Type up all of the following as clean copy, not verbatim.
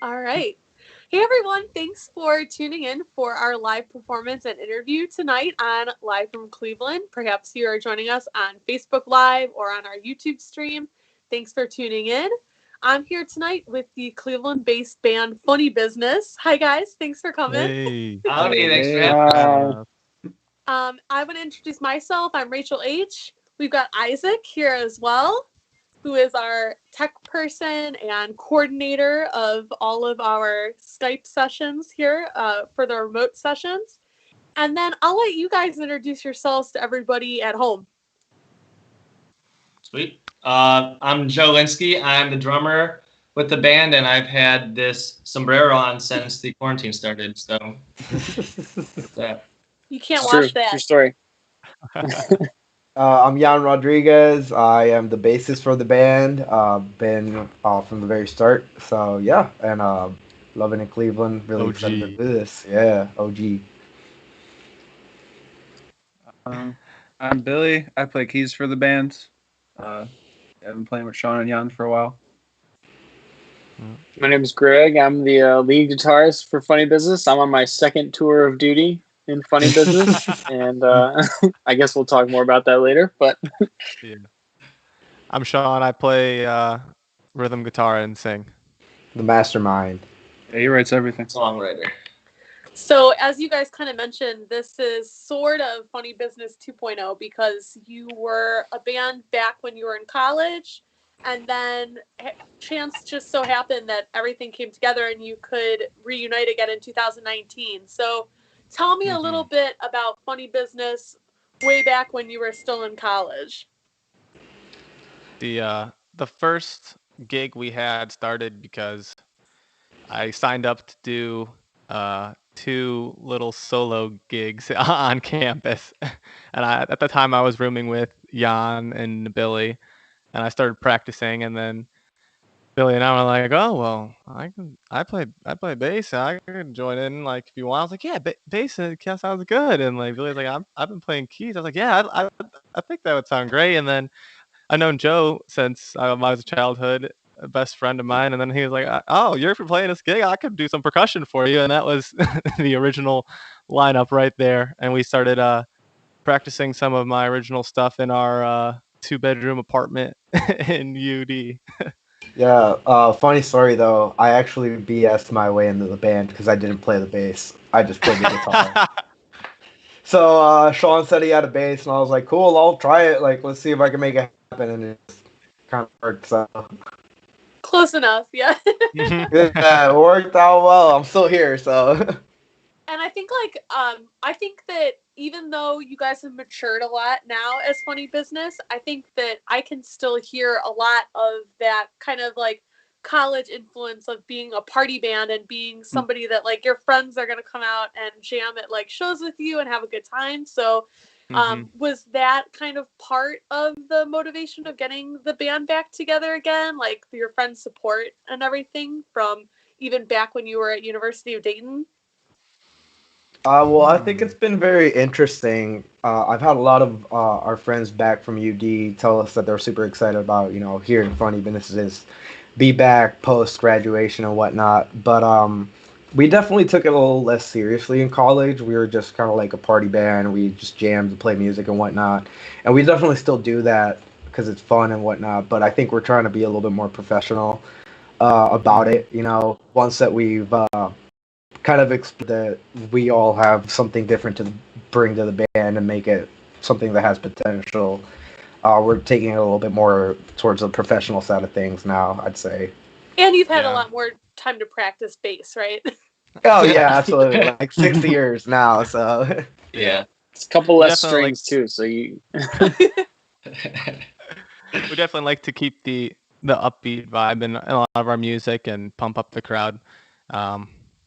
All right. Hey, everyone. Thanks for tuning in for our live performance and interview tonight on Live from Cleveland. Perhaps you are joining us on Facebook Live or on our YouTube stream. Thanks for tuning in. I'm here tonight with the Cleveland-based band Funny Business. Hi, guys. Thanks for coming. Hey. Howdy, thanks for having us. I want to introduce myself. I'm Rachel H. We've got Isaac here as well, who is our tech person and coordinator of all of our Skype sessions here for the remote sessions. And then I'll let you guys introduce yourselves to everybody at home. Sweet. I'm Joe Linsky. I'm the drummer with the band, and I've had this sombrero on since the quarantine started. So, that. You can't watch that. True story. I'm Jan Rodriguez. I am the bassist for the band. Been from the very start. So yeah, and loving in Cleveland. Really excited to do this. Yeah, OG. I'm Billy. I play keys for the band. I've been playing with Sean and Jan for a while. My name is Greg. I'm the lead guitarist for Funny Business. I'm on my second tour of duty in Funny Business, and I guess we'll talk more about that later. But yeah. I'm Sean. I play rhythm guitar and sing. The mastermind. Yeah, he writes everything. Songwriter. So as you guys kind of mentioned, this is sort of Funny Business 2.0 because you were a band back when you were in college, and then chance just so happened that everything came together and you could reunite again in 2019. So tell me a little bit about Funny Business way back when you were still in college. The first gig we had started because I signed up to do 2 little solo gigs on campus, and at the time I was rooming with Jan and Billy, and I started practicing, and then Billy and I were like, "Oh well, I play bass. I can join in like if you want." I was like, "Yeah, bass sounds good." And like Billy's like, "I've been playing keys." I was like, "Yeah, I think that would sound great." And then I've known Joe since I was a childhood best friend of mine, and then he was like, "Oh, you're playing this gig? I could do some percussion for you." And that was the original lineup right there. And we started practicing some of my original stuff in our 2-bedroom apartment in UD. Yeah, funny story though. I actually BS'd my way into the band because I didn't play the bass. I just played the guitar. So Sean said he had a bass, and I was like, "Cool, I'll try it. Like, let's see if I can make it happen." And it just kind of worked. So Close enough, yeah. yeah, it worked out well. I'm still here, so. And I think I think that even though you guys have matured a lot now as Funny Business, I think that I can still hear a lot of that kind of like college influence of being a party band and being somebody that like your friends are going to come out and jam at like shows with you and have a good time. So was that kind of part of the motivation of getting the band back together again, like your friends' support and everything from even back when you were at University of Dayton? Well, I think it's been very interesting. I've had a lot of our friends back from UD tell us that they're super excited about, hearing Funny Businesses be back post-graduation and whatnot. But we definitely took it a little less seriously in college. We were just kind of like a party band. We just jammed and play music and whatnot. And we definitely still do that because it's fun and whatnot. But I think we're trying to be a little bit more professional about it, once that we've kind of that we all have something different to bring to the band and make it something that has potential. We're taking it a little bit more towards the professional side of things now, I'd say. And you've had a lot more time to practice bass, right? Oh yeah, absolutely. Like 6 years now, so Yeah. it's a couple less strings too, so you We definitely like to keep the upbeat vibe in a lot of our music and pump up the crowd.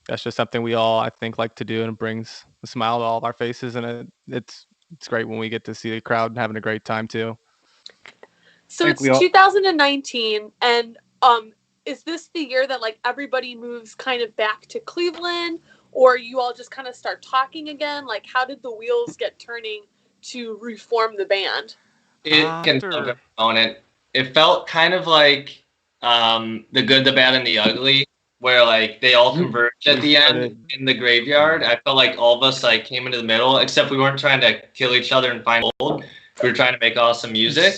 That's just something we all, I think, like to do, and it brings a smile to all of our faces, and it's great when we get to see the crowd having a great time too. So it's 2019, and is this the year that like everybody moves kind of back to Cleveland, or you all just kind of start talking again? Like, how did the wheels get turning to reform the band? It felt kind of like The Good, the Bad, and the Ugly. where like they all converge at We the end started- in the graveyard. I felt like all of us like came into the middle, except we weren't trying to kill each other and find gold. We were trying to make awesome music.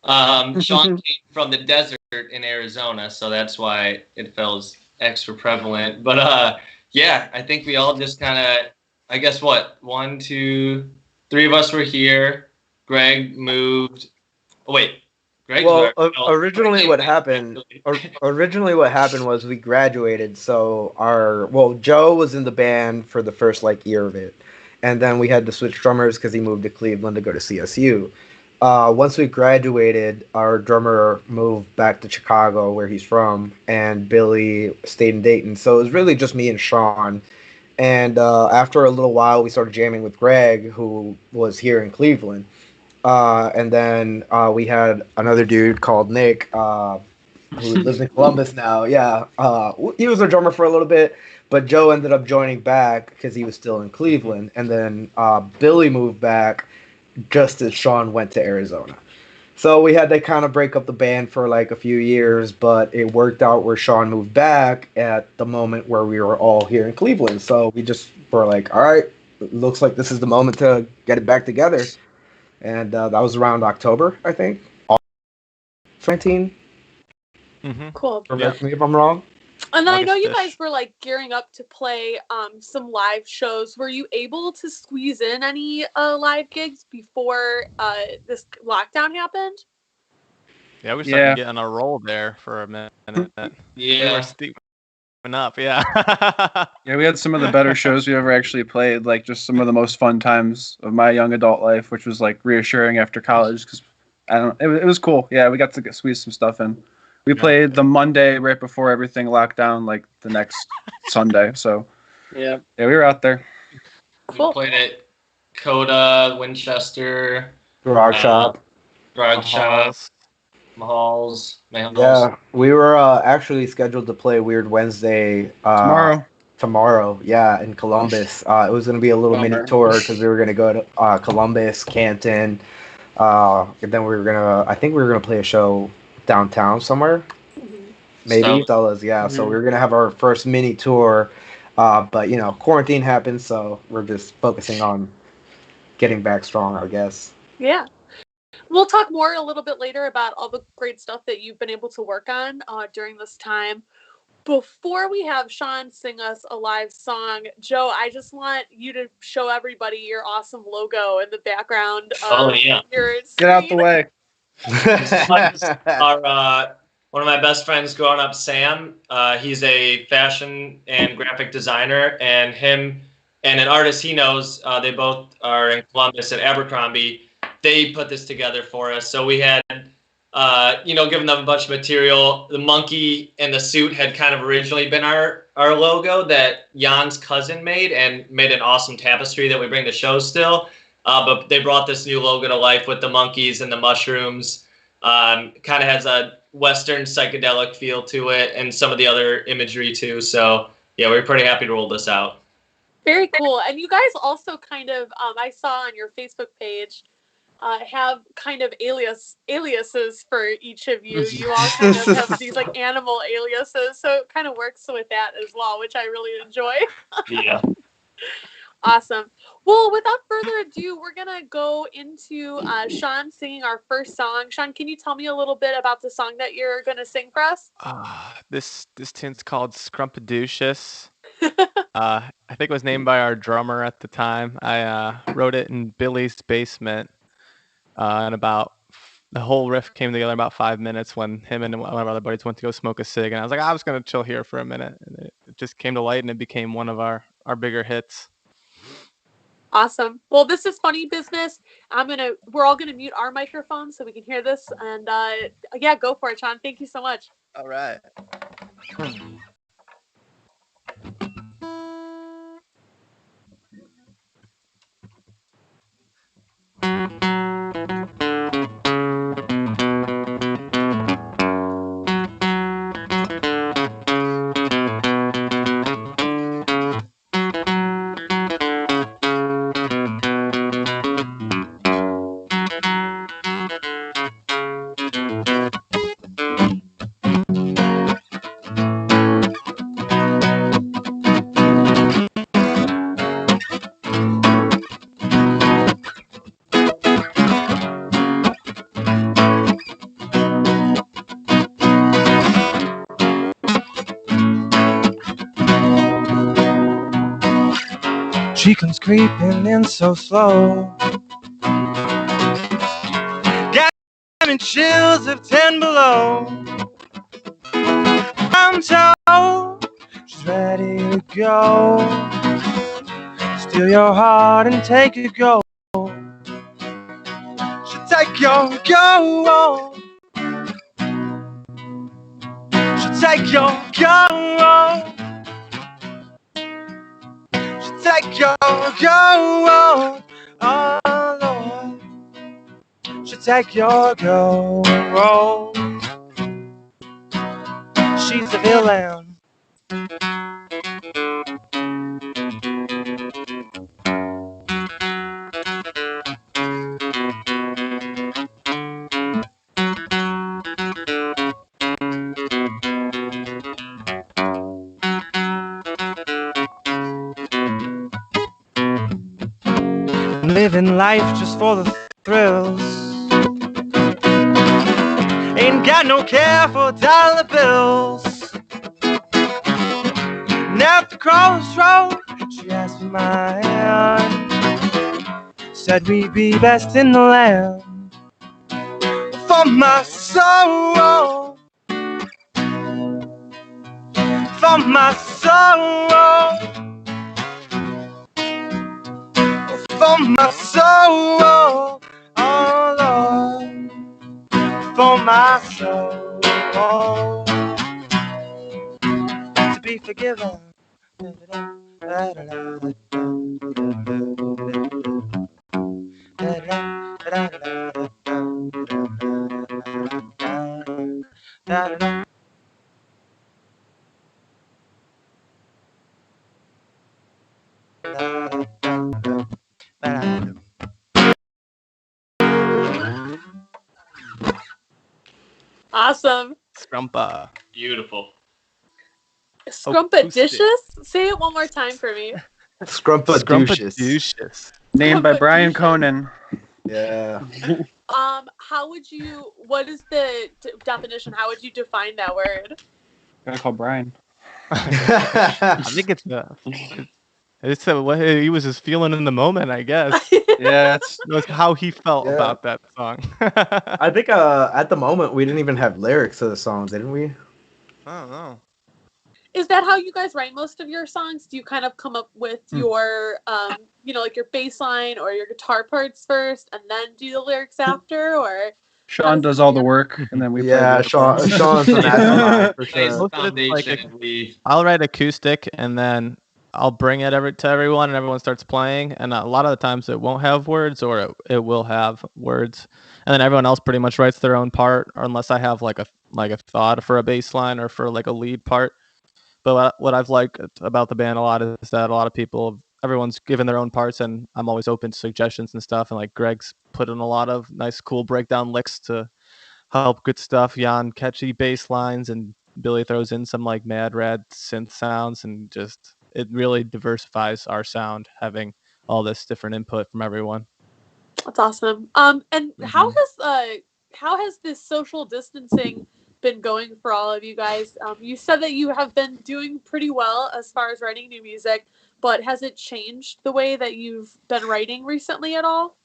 Sean came from the desert in Arizona, so that's why it feels extra prevalent. But yeah, I think we all just kind of, I guess what, 1, 2, 3 of us were here. Greg moved. Oh wait, Greg. Well, originally what happened was we graduated. So Joe was in the band for the first like year of it, and then we had to switch drummers because he moved to Cleveland to go to CSU. Once we graduated, our drummer moved back to Chicago, where he's from, and Billy stayed in Dayton. So it was really just me and Sean. And after a little while, we started jamming with Greg, who was here in Cleveland. And then we had another dude called Nick, who lives in Columbus now. Yeah, he was our drummer for a little bit, but Joe ended up joining back because he was still in Cleveland. And then Billy moved back just as Sean went to Arizona. So we had to kind of break up the band for like a few years, but it worked out where Sean moved back at the moment where we were all here in Cleveland. So we just were like, all right, looks like this is the moment to get it back together. And that was around October, I think. 19. Cool. Correct me if I'm wrong. And then I know you August-ish. guys were like gearing up to play some live shows. Were you able to squeeze in any live gigs before this lockdown happened? Yeah, we started getting a roll there for a minute. We Yeah. were steeping up, yeah. Yeah, we had some of the better shows we ever actually played, like just some of the most fun times of my young adult life, which was like reassuring after college because it was cool. Yeah, we got to squeeze some stuff in. We played the Monday right before everything locked down, like the next Sunday. So Yeah. we were out there. Cool. We played at Coda, Winchester, Garage shop. Garage Shop, Mahal's. Mahals. Yeah, we were actually scheduled to play Weird Wednesday tomorrow, yeah, in Columbus. It was going to be a little mini tour because we were going to go to Columbus, Canton, and then I think we were going to play a show downtown somewhere. Maybe Stella's, yeah. So we were going to have our first mini tour, but, quarantine happened, so we're just focusing on getting back strong, I guess. Yeah. We'll talk more a little bit later about all the great stuff that you've been able to work on during this time. Before we have Sean sing us a live song, Joe, I just want you to show everybody your awesome logo in the background. Get out the way. One of my best friends growing up, Sam, he's a fashion and graphic designer, and him and an artist he knows, they both are in Columbus at Abercrombie. They put this together for us. So we had, given them a bunch of material. The monkey and the suit had kind of originally been our logo that Jan's cousin made and made an awesome tapestry that we bring to shows still. But they brought this new logo to life with the monkeys and the mushrooms. Kind of has a Western psychedelic feel to it and some of the other imagery too. So yeah, we're pretty happy to roll this out. Very cool. And you guys also kind of, I saw on your Facebook page, have kind of aliases for each of you. You all kind of have these like animal aliases, so it kind of works with that as well, which I really enjoy. Yeah. Awesome. Well, without further ado, we're gonna go into Sean singing our first song. Sean, can you tell me a little bit about the song that you're gonna sing for us? This tune's called Scrumpadooshus. I think it was named by our drummer at the time. I wrote it in Billy's basement. And about the whole riff came together in about 5 minutes when him and one of our other buddies went to go smoke a cig, and I was like, I was gonna chill here for a minute, and it just came to light, and it became one of our bigger hits. Awesome. Well, this is Funny Business. We're all gonna mute our microphones so we can hear this, and yeah, go for it, Sean. Thank you so much. All right. She comes creeping in so slow. Got me chills of 10 below. I'm told she's ready to go. Steal your heart and take it go. She'll take your go. She'll take your go. She'll take your go. Oh Lord. She'll take your go. She's a villain. Living life just for the thrills. Ain't got no care for dollar bills. And at the crossroad, she asked for my hand. Said we'd be best in the land. For my soul. For my soul. For my soul, oh Lord, for my soul, to be forgiven. Awesome. Scrumpa. Beautiful. Scrumpadicious? Say it one more time for me. Scrumpadicious. Named by Brian Conan. Yeah. What is the definition? How would you define that word? Gotta call Brian. I think it's what he was just feeling in the moment, I guess. Yeah, It was how he felt about that song. I think at the moment we didn't even have lyrics to the songs, didn't we? I don't know. Is that how you guys write most of your songs? Do you kind of come up with your, like your bass line or your guitar parts first and then do the lyrics after? Or Sean does all the work, and then we play Sean's the mastermind for sure. I'll write acoustic, and then I'll bring it to everyone, and everyone starts playing. And a lot of the times it won't have words, or it will have words. And then everyone else pretty much writes their own part, or unless I have like a thought for a bass line or for like a lead part. But what I've liked about the band a lot is that a lot of people, everyone's given their own parts, and I'm always open to suggestions and stuff. And like Greg's put in a lot of nice, cool breakdown licks to help good stuff. Jan catchy bass lines, and Billy throws in some like mad rad synth sounds, and just it really diversifies our sound having all this different input from everyone. That's awesome. And how has this social distancing been going for all of you guys? You said that you have been doing pretty well as far as writing new music, but has it changed the way that you've been writing recently at all?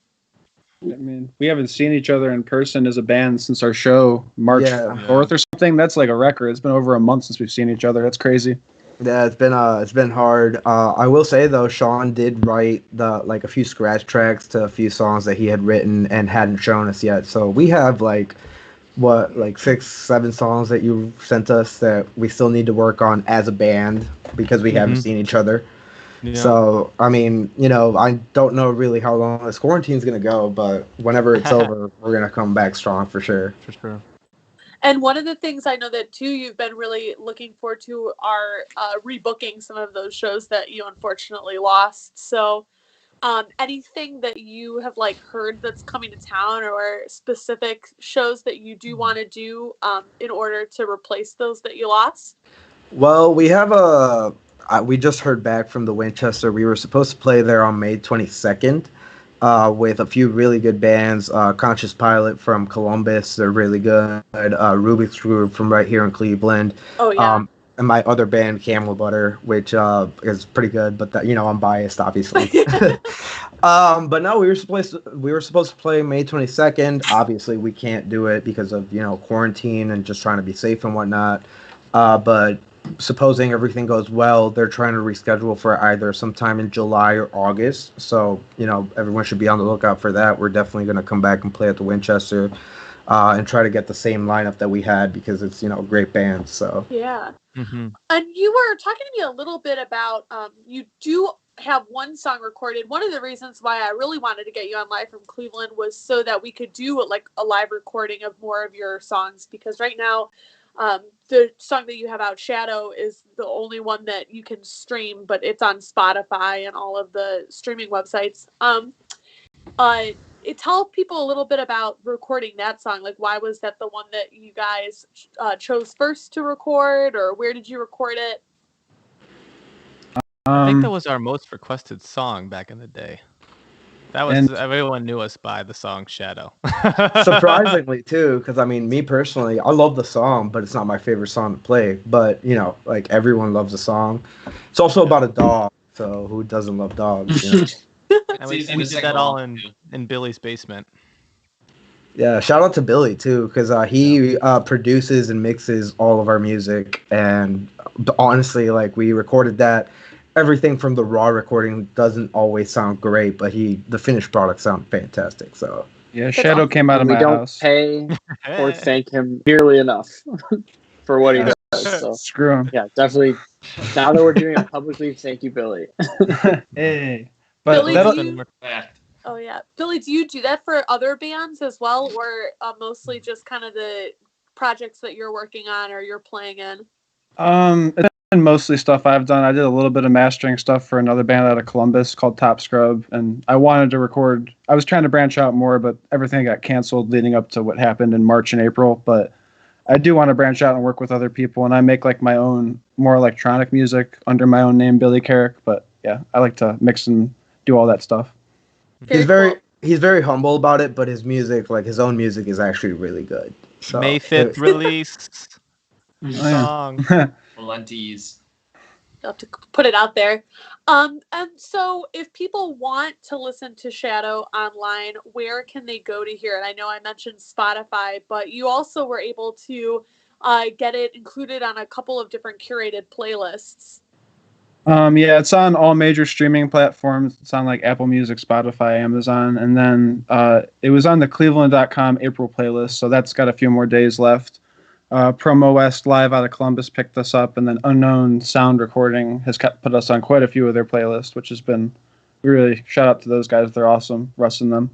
I mean, we haven't seen each other in person as a band since our show March 4th or something. That's like a record. It's been over a month since we've seen each other. That's crazy. Yeah, it's been hard. I will say though, Sean did write a few scratch tracks to a few songs that he had written and hadn't shown us yet. So we have 6-7 songs that you sent us that we still need to work on as a band because we haven't seen each other. Yeah. So, I mean, I don't know really how long this quarantine's going to go, but whenever it's over, we're going to come back strong for sure. For sure. And one of the things I know that, too, you've been really looking forward to are rebooking some of those shows that you unfortunately lost. So anything that you have heard that's coming to town, or specific shows that you do want to do in order to replace those that you lost? Well, we have we just heard back from the Winchester. We were supposed to play there on May 22nd with a few really good bands. Conscious Pilot from Columbus, they're really good. Rubik's Groove from right here in Cleveland. Oh, yeah. and my other band, Camel Butter, which is pretty good, but that, I'm biased, obviously. But no, we were supposed to play May 22nd. Obviously, we can't do it because of quarantine and just trying to be safe and whatnot. But supposing everything goes well, they're trying to reschedule for either sometime in July or August. So everyone should be on the lookout for that. We're definitely going to come back and play at the Winchester. And try to get the same lineup that we had because it's a great band. So yeah. And you were talking to me a little bit about you do have one song recorded. One of the reasons why I really wanted to get you on Live from Cleveland was so that we could do like a live recording of more of your songs, because right now the song that you have out, Shadow, is the only one that you can stream, but it's on Spotify and all of the streaming websites. Tell people a little bit about recording that song. Like, why was that the one that you guys chose first to record, or where did you record it? I think that was our most requested song back in the day. That was everyone knew us by the song Shadow. Surprisingly too, because me personally, I love the song, but it's not my favorite song to play. But like everyone loves the song. It's also about a dog, so who doesn't love dogs? And we did that all in Billy's basement. Yeah, shout out to Billy too, because he produces and mixes all of our music. And honestly, like, we recorded that. Everything from the raw recording doesn't always sound great, but the finished product sounds fantastic. So yeah, Shadow came out of my house. We don't pay or thank him nearly enough for what he does. So screw him. Yeah, definitely. Now that we're doing it publicly, thank you, Billy. Hey. But Billy, Billy, do you do that for other bands as well, or mostly just kind of the projects that you're working on or you're playing in? It's been mostly stuff I've done. I did a little bit of mastering stuff for another band out of Columbus called Top Scrub, and I wanted to record. I was trying to branch out more, but everything got canceled leading up to what happened in March and April. But I do want to branch out and work with other people, and I make like my own more electronic music under my own name, Billy Carrick. But yeah, I like to mix and do all that stuff. He's very humble about it, but his music, like his own music, is actually really good. So, May 5th release song. Lenties. You'll have to put it out there. And so if people want to listen to Shadow online, where can they go to hear it? I know I mentioned Spotify, but you also were able to get it included on a couple of different curated playlists. Yeah, it's on all major streaming platforms. It's on like Apple Music, Spotify, Amazon, and then it was on the Cleveland.com April playlist, so that's got a few more days left. Promo West Live out of Columbus picked us up, and then Unknown Sound Recording has put us on quite a few of their playlists, which has been really shout out to those guys. They're awesome, Russ and them.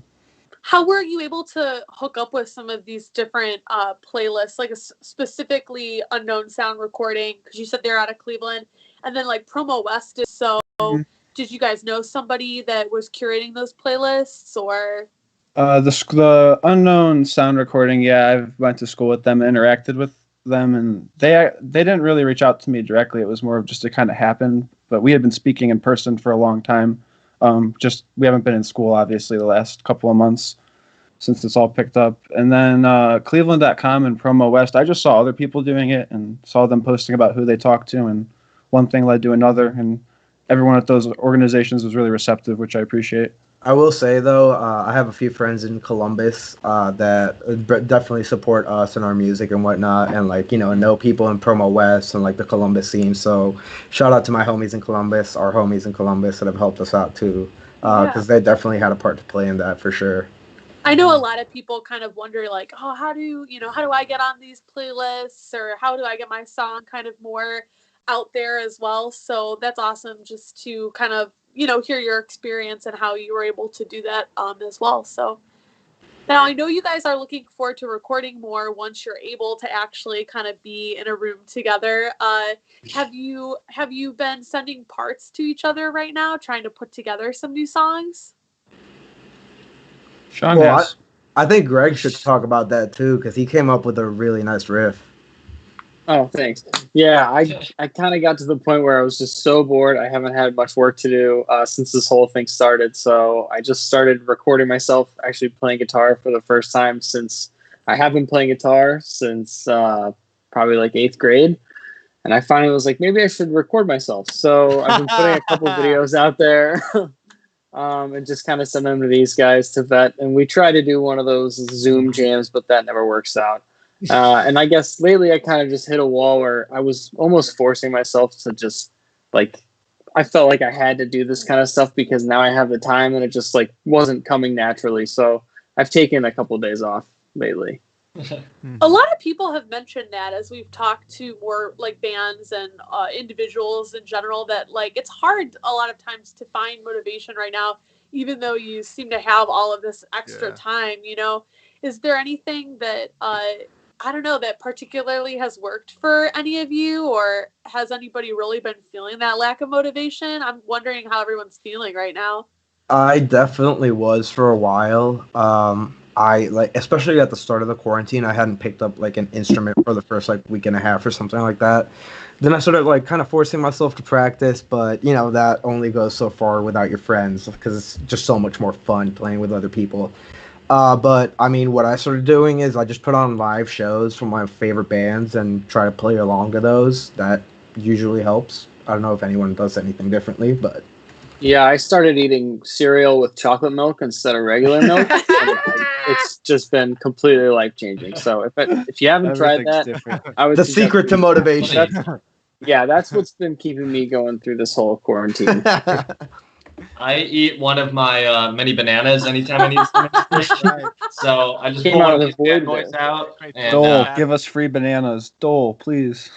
How were you able to hook up with some of these different playlists, like specifically Unknown Sound Recording, because you said they're out of Cleveland, and then like Promo West is so. Mm-hmm. Did you guys know somebody that was curating those playlists, or? The Unknown Sound Recording, yeah, I went to school with them, interacted with them, and they didn't really reach out to me directly. It was more of just it kind of happened, but we had been speaking in person for a long time. Just we haven't been in school, obviously, the last couple of months since it's all picked up. And then Cleveland.com and Promo West, I just saw other people doing it and saw them posting about who they talked to, and one thing led to another, and everyone at those organizations was really receptive, which I appreciate. I will say, though, I have a few friends in Columbus that definitely support us and our music and whatnot, and know people in Promo West and the Columbus scene. So shout out to my homies in Columbus, our homies in Columbus that have helped us out too, because they definitely had a part to play in that for sure. I know a lot of people kind of wonder, like, oh, how do I get on these playlists, or how do I get my song kind of more out there as well? So that's awesome, just to kind of hear your experience and how you were able to do that as well. So now I know you guys are looking forward to recording more once you're able to actually kind of be in a room together. Have you been sending parts to each other right now, trying to put together some new songs? Sean has. I think Greg should talk about that too, because he came up with a really nice riff. Oh, thanks. Yeah, I kind of got to the point where I was just so bored. I haven't had much work to do since this whole thing started. So I just started recording myself actually playing guitar for the first time since I have been playing guitar since probably like 8th grade. And I finally was like, maybe I should record myself. So I've been putting a couple videos out there and just kind of send them to these guys to vet. And we try to do one of those Zoom jams, but that never works out. And I guess lately I kind of just hit a wall where I was almost forcing myself to just like, I felt like I had to do this kind of stuff because now I have the time and it just like wasn't coming naturally. So I've taken a couple of days off lately. A lot of people have mentioned that as we've talked to more like bands and individuals in general, that like it's hard a lot of times to find motivation right now, even though you seem to have all of this extra time, you know. Is there anything that I don't know, that particularly has worked for any of you, or has anybody really been feeling that lack of motivation? I'm wondering how everyone's feeling right now. I definitely was for a while. I like, especially at the start of the quarantine, I hadn't picked up like an instrument for the first like week and a half or something like that. Then I started like kind of forcing myself to practice, but you know, that only goes so far without your friends because it's just so much more fun playing with other people. But I mean, what I started doing is I just put on live shows from my favorite bands and try to play along to those. That usually helps. I don't know if anyone does anything differently, but yeah, I started eating cereal with chocolate milk instead of regular milk. It's just been completely life-changing. So if you haven't tried that, I would. The secret to motivation. That's what's been keeping me going through this whole quarantine. I eat one of my mini bananas anytime I need some. So I just pull one of these bad boys out. And, Dole, give us free bananas. Dole, please.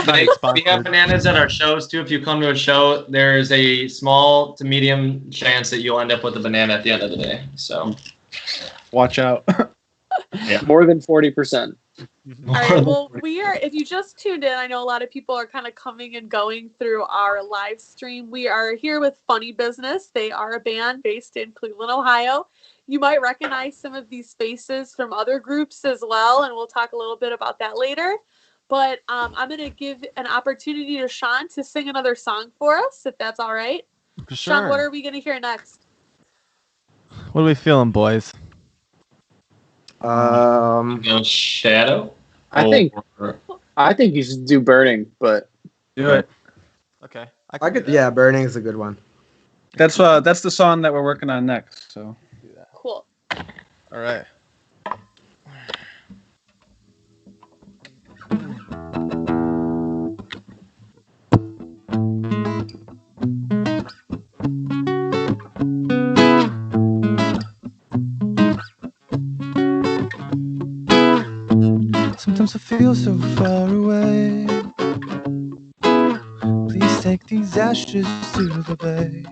We have bananas at our shows too. If you come to a show, there's a small to medium chance that you'll end up with a banana at the end of the day. So watch out. Yeah. More than 40%. All right, well, if you just tuned in, I know a lot of people are kind of coming and going through our live stream. We are here with Funny Business. They are a band based in Cleveland, Ohio. You might recognize some of these faces from other groups as well, and we'll talk a little bit about that later. But I'm going to give an opportunity to Sean to sing another song for us, if that's all right. For sure. Sean, what are we going to hear next? What are we feeling, boys? Shadow. I think you should do Burning, but do it. Okay. I could. Yeah, Burning is a good one. That's the song that we're working on next. So. Cool. All right. Sometimes I feel so far away. Please take these ashes to the bay.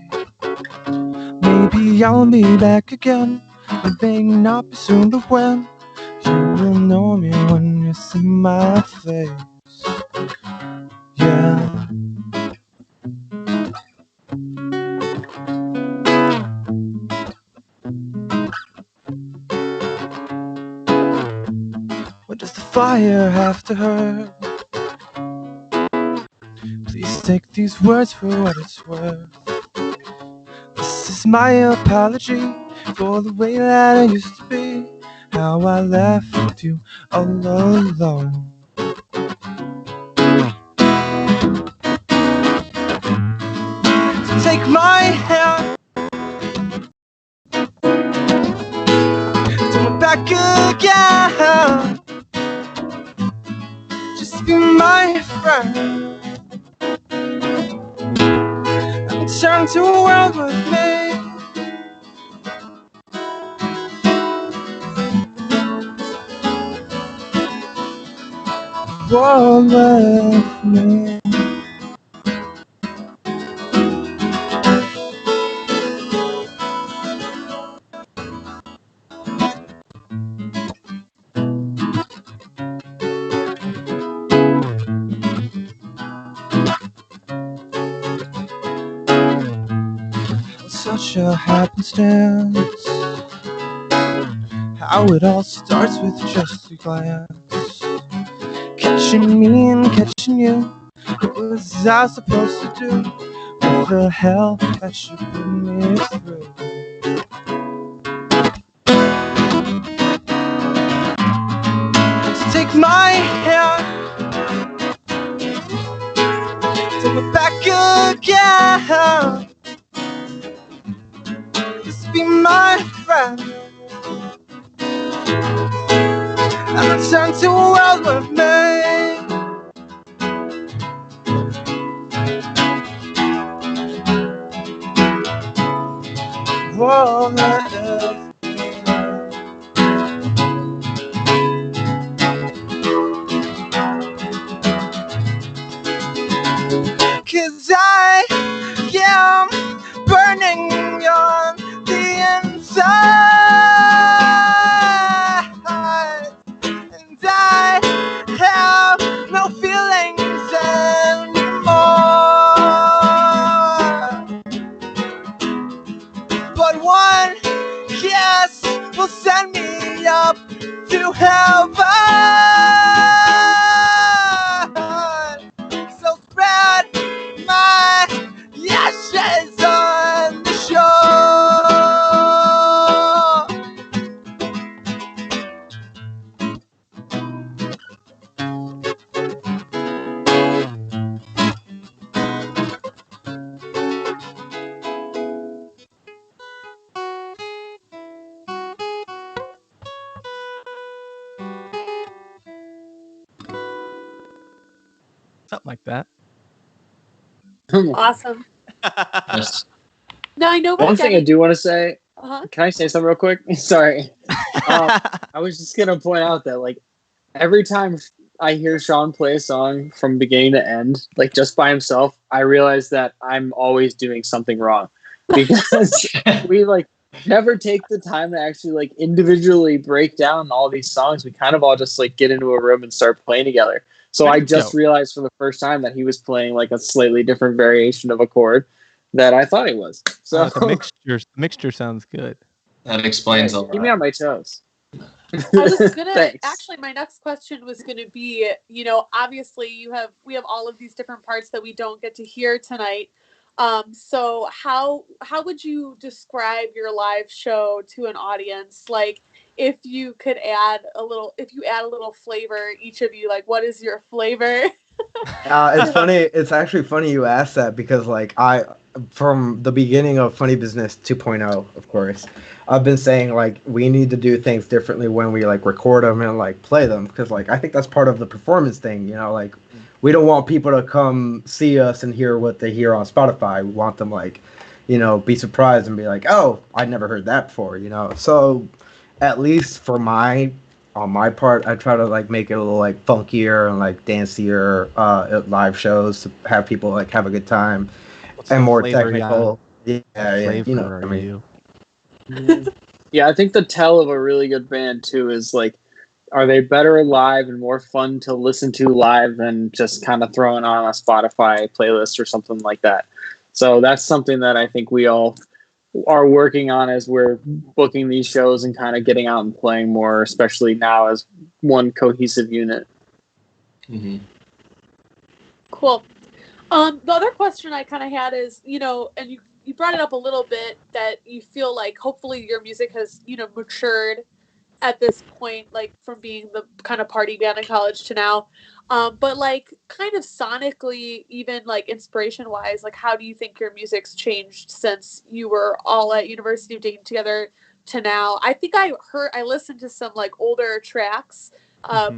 Maybe I'll be back again. It may not be soon, but when you will know me when you see my face. Yeah. What does the fire have to hurt? Please take these words for what it's worth. This is my apology for the way that I used to be, how I left you all alone. So take my hand, turn it back again. Just be my friend and turn to a world with me. World with me. Such a happenstance, how it all starts with just a glance. Catching me and catching you, what was I supposed to do? What the hell that you put me through? So take my hand, help. Just be my friend. And return to a world with me. World that is. 'Cause I am burning on the inside, and I have no feelings anymore. But one kiss will send me up to heaven. So spread my ashes on the shore. Something like that. Awesome. Yes. Now I know we're One thing I getting. do want to say, Uh-huh. can I say something real quick? Sorry. I was just going to point out that, like, every time I hear Sean play a song from beginning to end, like, just by himself, I realize that I'm always doing something wrong. Because we, like, never take the time to actually, like, individually break down all these songs. We kind of all just, like, get into a room and start playing together. So I just realized for the first time that he was playing, like, a slightly different variation of a chord that I thought he was. So The mixture sounds good. That explains a yeah, lot. keep me on my toes. I was gonna Thanks. actually. My next question was gonna be, obviously we have all of these different parts that we don't get to hear tonight. So how would you describe your live show to an audience? Like, if you add a little flavor, each of you, like, what is your flavor? It's funny. It's actually funny you asked that because, like, from the beginning of Funny Business 2.0, of course, I've been saying, like, we need to do things differently when we, like, record them and, like, play them because, like, I think that's part of the performance thing, like, we don't want people to come see us and hear what they hear on Spotify. We want them, like, be surprised and be like, oh, I'd never heard that before, So at least on my part, I try to, like, make it a little, like, funkier and, like, dancier at live shows to have people, like, have a good time. And more technical. Yeah, you know what I mean. Yeah, I think the tell of a really good band too is, like, are they better live and more fun to listen to live than just kind of throwing on a Spotify playlist or something like that. So that's something that I think we all are working on as we're booking these shows and kind of getting out and playing more, especially now as one cohesive unit. Mm-hmm. Cool. The other question I kind of had is, and you brought it up a little bit, that you feel like hopefully your music has, matured at this point, like from being the kind of party band in college to now. But like kind of sonically, even like inspiration wise, like how do you think your music's changed since you were all at University of Dayton together to now? I think I listened to some like older tracks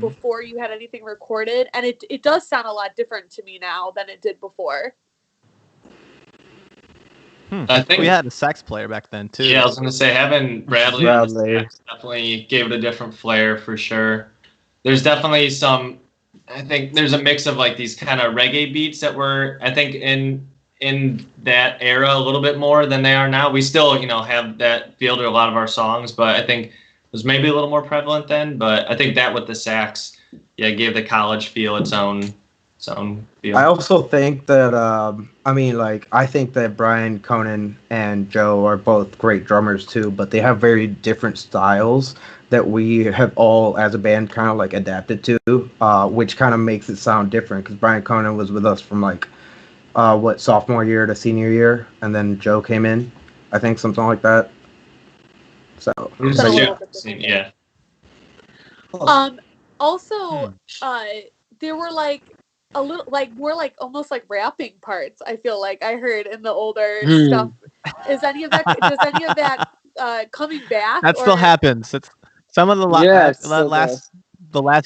before you had anything recorded, and it does sound a lot different to me now than it did before. I think we had a sax player back then too. Yeah, I was gonna say having Bradley on the sax definitely gave it a different flair for sure. There's definitely I think there's a mix of like these kind of reggae beats that were, I think, in that era a little bit more than they are now. We still, have that feel to a lot of our songs, but I think it was maybe a little more prevalent then. But I think that with the sax, gave the college feel its own feel. I also think that, I think that Brian, Conan, and Joe are both great drummers too, but they have very different styles that we have all, as a band, kind of like adapted to, which kind of makes it sound different, because Brian Conan was with us from like, sophomore year to senior year, and then Joe came in, I think, something like that. So, Also, there were like a little like more like almost like rapping parts. I feel like I heard in the older stuff. Is any of that? Does any of that coming back? That still happens. It's some of the last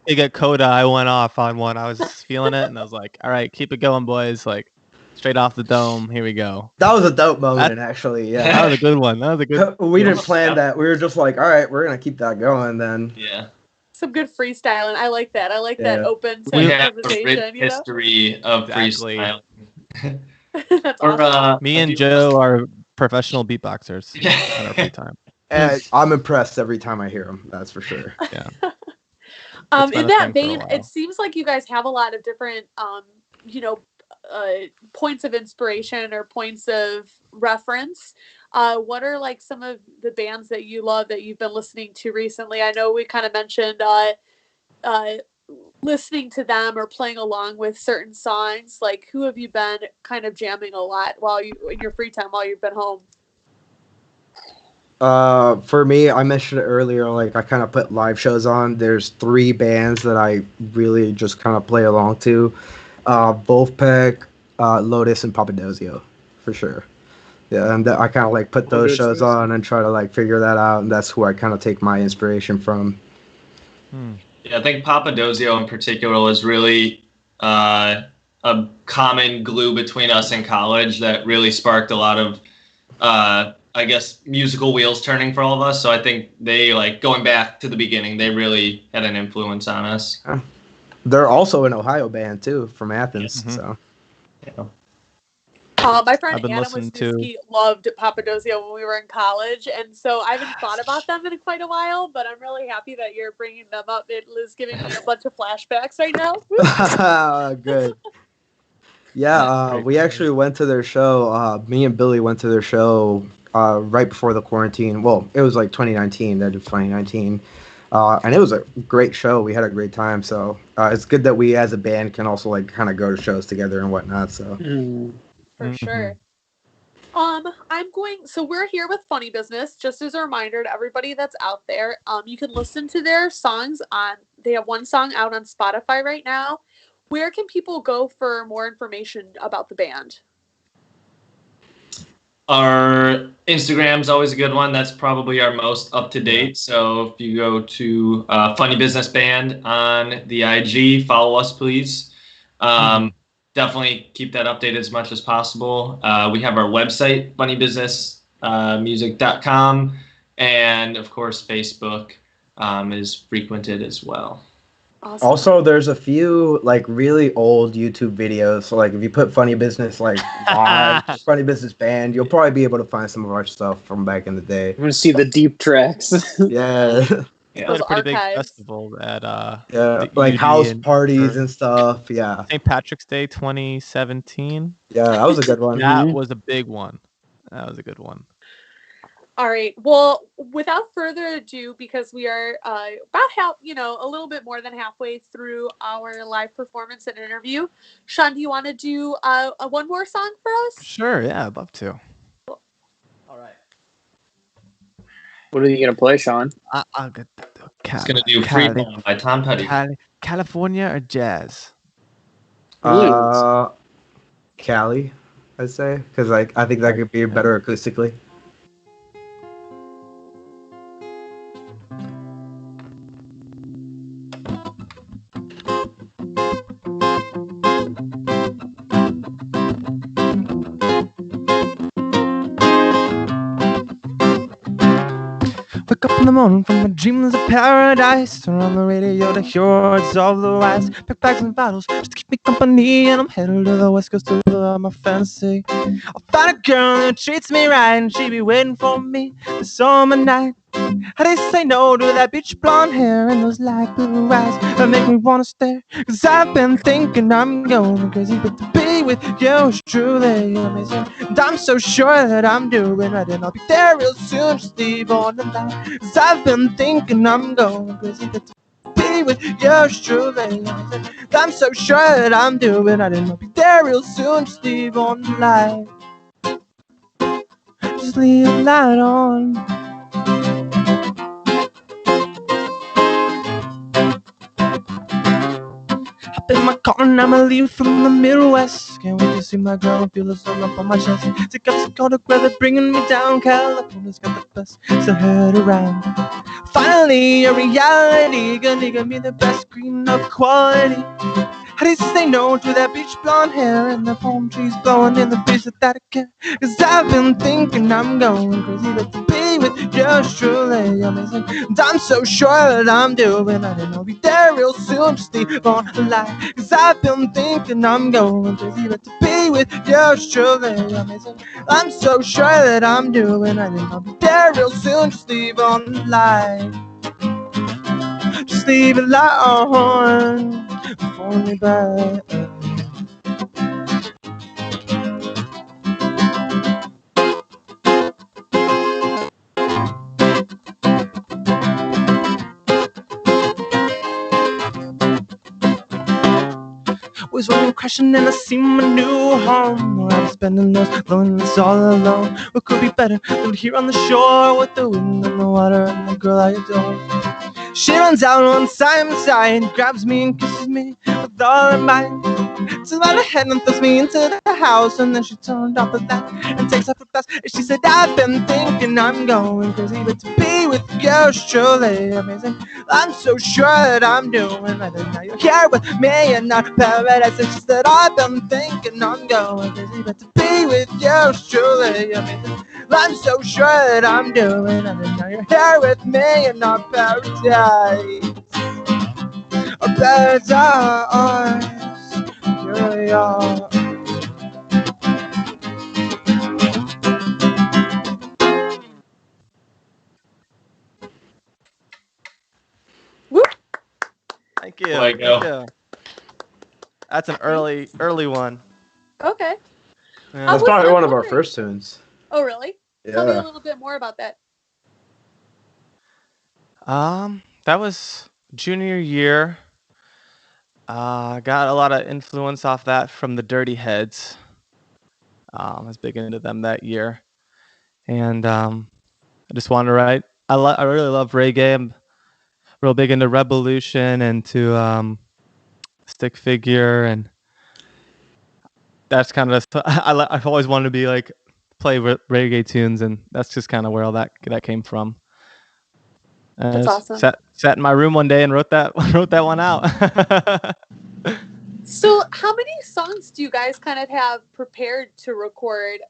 gig at Coda, I went off on one. I was feeling it, and I was like, "All right, keep it going, boys!" Like straight off the dome. Here we go. That was a dope moment, actually. Yeah, that was a good one. That was a good. We didn't plan that. We were just like, "All right, we're gonna keep that going." Then some good freestyling. I like that. I like that open improvisation. History of freestyle. That's awesome. Me and Joe are professional beatboxers at our free time. And I'm impressed every time I hear them. That's for sure. Yeah. In that vein, it seems like you guys have a lot of different, points of inspiration or points of reference. What are like some of the bands that you love that you've been listening to recently? I know we kind of mentioned listening to them or playing along with certain songs. Like, who have you been kind of jamming a lot in your free time while you've been home? For me, I mentioned it earlier, like I kind of put live shows on. There's 3 bands that I really just kind of play along to. Wolfpack, Lotus, and Papadozio, for sure. Yeah, and I kind of like put those shows on and try to like figure that out, and that's who I kind of take my inspiration from. Yeah, I think Papadozio in particular was really a common glue between us in college that really sparked a lot of I guess musical wheels turning for all of us. So I think they, like, going back to the beginning, they really had an influence on us. They're also an Ohio band too, from Athens. So my friend Anna Wisniewski loved Papadozio when we were in college, and so I haven't thought about them in quite a while, but I'm really happy that you're bringing them up. It is giving me a bunch of flashbacks right now. Good. Yeah, we actually went to their show. Me and Billy went to their show right before the quarantine. Well, it was like 2019, the end of 2019. And it was a great show. We had a great time. So it's good that we as a band can also like kind of go to shows together and whatnot. So for sure. So we're here with Funny Business. Just as a reminder to everybody that's out there, you can listen to their songs they have one song out on Spotify right now. Where can people go for more information about the band? Our Instagram's always a good one. That's probably our most up-to-date. So if you go to Funny Business Band on the IG, follow us, please. Definitely keep that updated as much as possible. We have our website, funnybusinessmusic.com. And, of course, Facebook is frequented as well. Awesome. Also, there's a few like really old YouTube videos. So like if you put Funny Business like Funny Business Band, you'll probably be able to find some of our stuff from back in the day. I'm gonna see the deep tracks. Yeah. Yeah, it was a pretty big festival at like house parties and stuff. Yeah. St. Patrick's Day 2017. Yeah, that was a good one. That was a big one. That was a good one. All right. Well, without further ado, because we are about a little bit more than halfway through our live performance and interview, Sean, do you want to do one more song for us? Sure. Yeah, I'd love to. Cool. All right. What are you gonna play, Sean? I'll get It's gonna do Freedom by Tom Petty. California or jazz? Cali, I'd say, because I think that could be better acoustically. Wake up in the morning from my dreams of paradise. Turn on the radio to hear words of the wise. Pack bags and bottles just to keep me company, and I'm headed to the west coast to live out my fantasy. I'll find a girl who treats me right, and she be waiting for me this summer night. How do you say no to that beach blonde hair and those light blue eyes that make me wanna stare? Cause I've been thinking I'm going crazy, but to be with you is truly amazing. And I'm so sure that I'm doing right, and I'll be there real soon, just leave on the line. Cause I've been thinking I'm going crazy, but to be with you is truly amazing. And I'm so sure that I'm doing right, and I'll be there real soon, just leave on the light. Just leave the light on. up in my car and I'ma leave from the Midwest. Can't wait to see my girl and feel the sun up on my chest. Take up some cold weather bringing me down. California's got the best, so head around. Finally, a reality gonna give me the best green of quality. How do you say no to that beach blonde hair and the palm trees blowing in the breeze without a care? Cause I've been thinking I'm going crazy, but to be with yours truly amazing. And I'm so sure that I'm doing it, and I'll be there real soon. Just leave on the line. Cause I've been thinking I'm going crazy, but to be with yours truly amazing. I'm so sure that I'm doing it, and I'll be there real soon. Just leave on the line. Just leave it on. Phone me back. Always running, crashing, and I see my new home. Where I'm spending those loneliness all alone. What could be better than here on the shore with the wind and the water and the girl I adore? She runs out on side by side, grabs me and kisses me with all her might. Till my head and throws me into the house, and then she turned off the light and takes off her fast. And she said, I've been thinking I'm going crazy, but to be with you is truly amazing. I'm so sure that I'm doing right, and now you're here with me and not paradise. And she said, I've been thinking I'm going crazy, but to be with you is truly amazing. I'm so sure that I'm doing right, and now you're here with me and not paradise. A paradise. Here we are. Thank you. There you go. Thank you. That's an early one. Okay. Yeah. That's probably one of our first tunes. Oh, really? Tell me a Yeah. little bit more about that. That was junior year. Got a lot of influence off that from the Dirty Heads. I was big into them that year, and I just wanted to write. I really love reggae. I'm real big into Revolution and to Stick Figure, and that's kind of I've always wanted to be like play reggae tunes, and that's just kind of where all that came from. That's awesome. Sat in my room one day and wrote that one out. So how many songs do you guys kind of have prepared to record?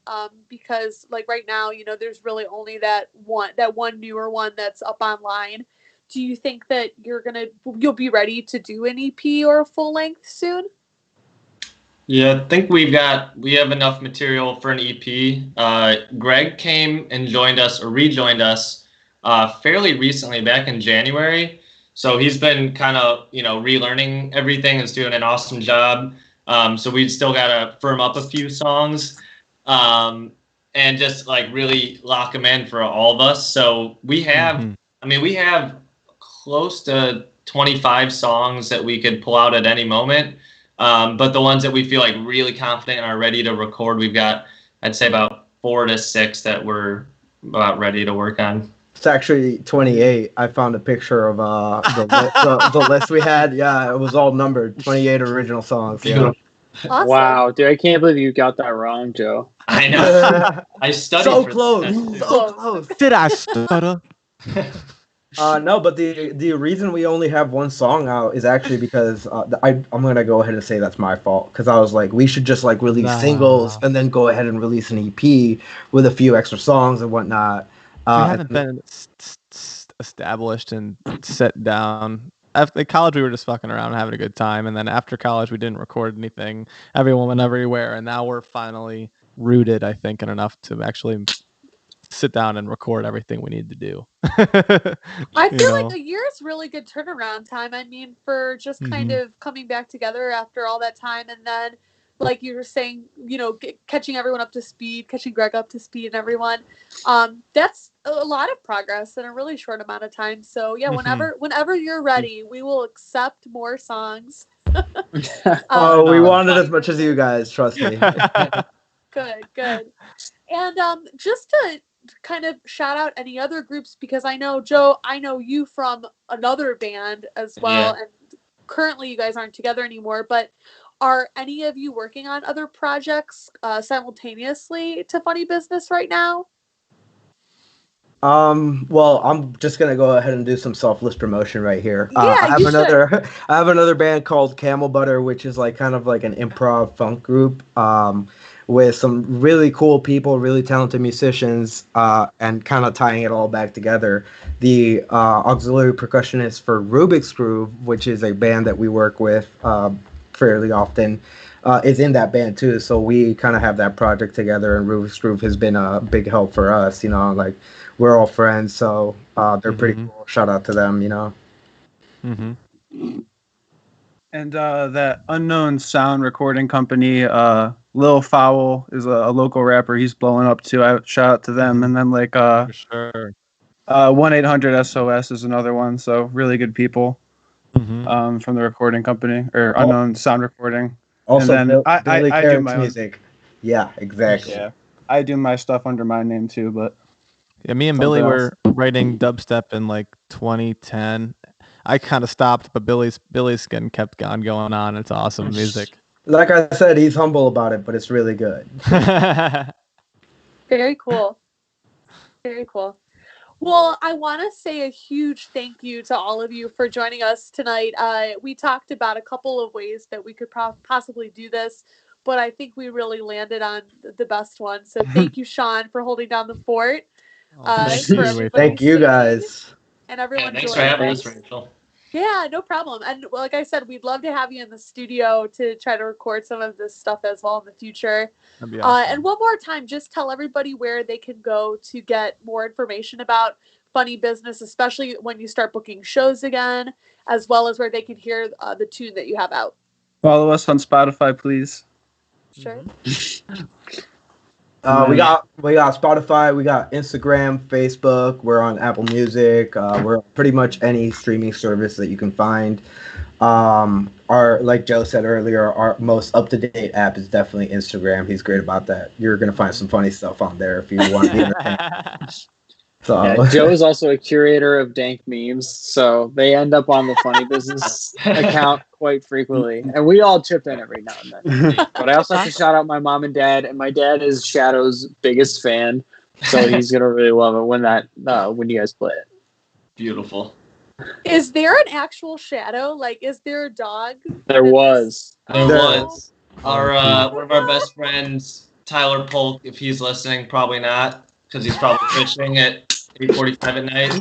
Because like right now, there's really only that one newer one that's up online. Do you think that you'll be ready to do an EP or a full length soon? Yeah, I think we have enough material for an EP. Greg came and rejoined us fairly recently, back in January. So he's been kind of, relearning everything. Is doing an awesome job. So we've still got to firm up a few songs and just like really lock them in for all of us. So we have, we have close to 25 songs that we could pull out at any moment. But the ones that we feel like really confident and are ready to record, we've got, I'd say, about 4 to 6 that we're about ready to work on. It's actually 28. I found a picture of the list we had. Yeah, it was all numbered. 28 original songs. Yeah. Awesome. Wow, dude, I can't believe you got that wrong, Joe. I know. I studied So for close. this. So close. Did I stutter? No, but the reason we only have one song out is actually because I'm gonna go ahead and say that's my fault, because I was like, we should just like release singles and then go ahead and release an EP with a few extra songs and whatnot. We haven't been established and set down. After college, we were just fucking around and having a good time, and then after college, we didn't record anything. Everyone went everywhere, and now we're finally rooted, I think, in enough to actually sit down and record everything we need to do. I feel like a year is really good turnaround time. I mean, for just kind of coming back together after all that time, and then, like you were saying, catching everyone up to speed, catching Greg up to speed, and everyone. That's a lot of progress in a really short amount of time. So yeah, whenever you're ready, we will accept more songs. We wanted as much as you guys, trust me. Good. And just to kind of shout out any other groups, because I know, Joe, I know you from another band as well. Yeah. And currently you guys aren't together anymore, but are any of you working on other projects simultaneously to Funny Business right now? Well, I'm just gonna go ahead and do some selfless promotion right here. Yeah, I have you should. I have another band called Camel Butter, which is like kind of like an improv funk group, with some really cool people, really talented musicians, and kind of tying it all back together. The auxiliary percussionist for Rubik's Groove, which is a band that we work with fairly often, is in that band too. So we kind of have that project together, and Rubik's Groove has been a big help for us. You know, like we're all friends, so they're pretty cool. Shout out to them, you know. And that unknown sound recording company, Lil Fowl, is a local rapper. He's blowing up too. I shout out to them. And then like For sure. 1-800-SOS is another one. So really good people from the recording company or unknown sound recording. Also, and then Billy I do Carrott's my own music. Yeah, exactly. Yeah, I do my stuff under my name too. But Yeah, me and Billy were writing dubstep in like 2010. I kind of stopped, but Billy's skin kept on going on. It's awesome music. Like I said, he's humble about it, but it's really good. Very cool. Very cool. Well, I want to say a huge thank you to all of you for joining us tonight. We talked about a couple of ways that we could possibly do this, but I think we really landed on the best one. So thank you, Sean, for holding down the fort. Thank you, guys. And everyone. Thanks for having us, Rachel. Yeah, no problem. And like I said, we'd love to have you in the studio to try to record some of this stuff as well in the future. That'd be awesome. And one more time, just tell everybody where they can go to get more information about Funny Business, especially when you start booking shows again, as well as where they can hear the tune that you have out. Follow us on Spotify, please. Sure. We got Spotify, we got Instagram, Facebook, we're on Apple Music, we're on pretty much any streaming service that you can find. Our, like Joe said earlier, our most up-to-date app is definitely Instagram. He's great about that. You're gonna find some funny stuff on there if you want to be entertained. So yeah, Joe is also a curator of dank memes, so they end up on the Funny Business account quite frequently, and we all chip in every now and then. But I also have to shout out my mom and dad, and my dad is Shadow's biggest fan, so he's gonna really love it when you guys play it. Beautiful. Is there an actual Shadow? Like, is there a dog? There was. Our one of our best friends, Tyler Polk, if he's listening, probably not, because he's probably fishing at 8:45 at night.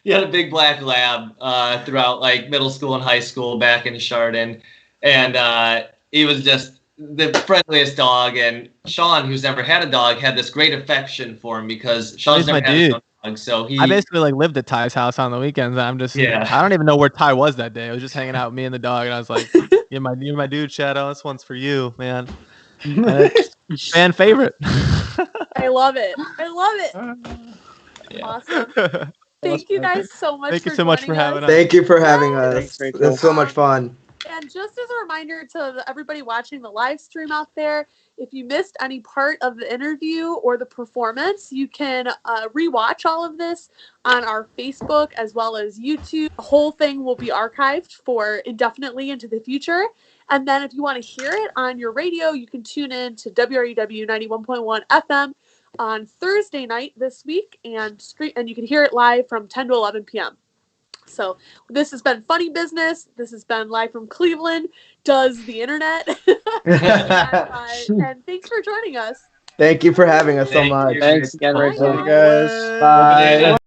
He had a big black lab throughout like middle school and high school back in Chardon, and he was just the friendliest dog. And Sean, who's never had a dog, had this great affection for him because Sean's never had his own dog. So I basically like lived at Ty's house on the weekends. And I'm just I don't even know where Ty was that day. I was just hanging out with me and the dog, and I was like, "You're my dude, Shadow. This one's for you, man." Fan favorite. I love it. Yeah. Awesome. Thank you guys so much. Thank you so much for having us. Thank you for having us. It's so much fun. And just as a reminder to everybody watching the live stream out there, if you missed any part of the interview or the performance, you can rewatch all of this on our Facebook as well as YouTube. The whole thing will be archived for indefinitely into the future. And then if you want to hear it on your radio, you can tune in to WRUW 91.1 FM on Thursday night this week, and you can hear it live from 10 to 11 p.m. So this has been Funny Business. This has been live from Cleveland. Does the internet? And thanks for joining us. Thank you for having us so much. Thanks again, Rachel. Bye.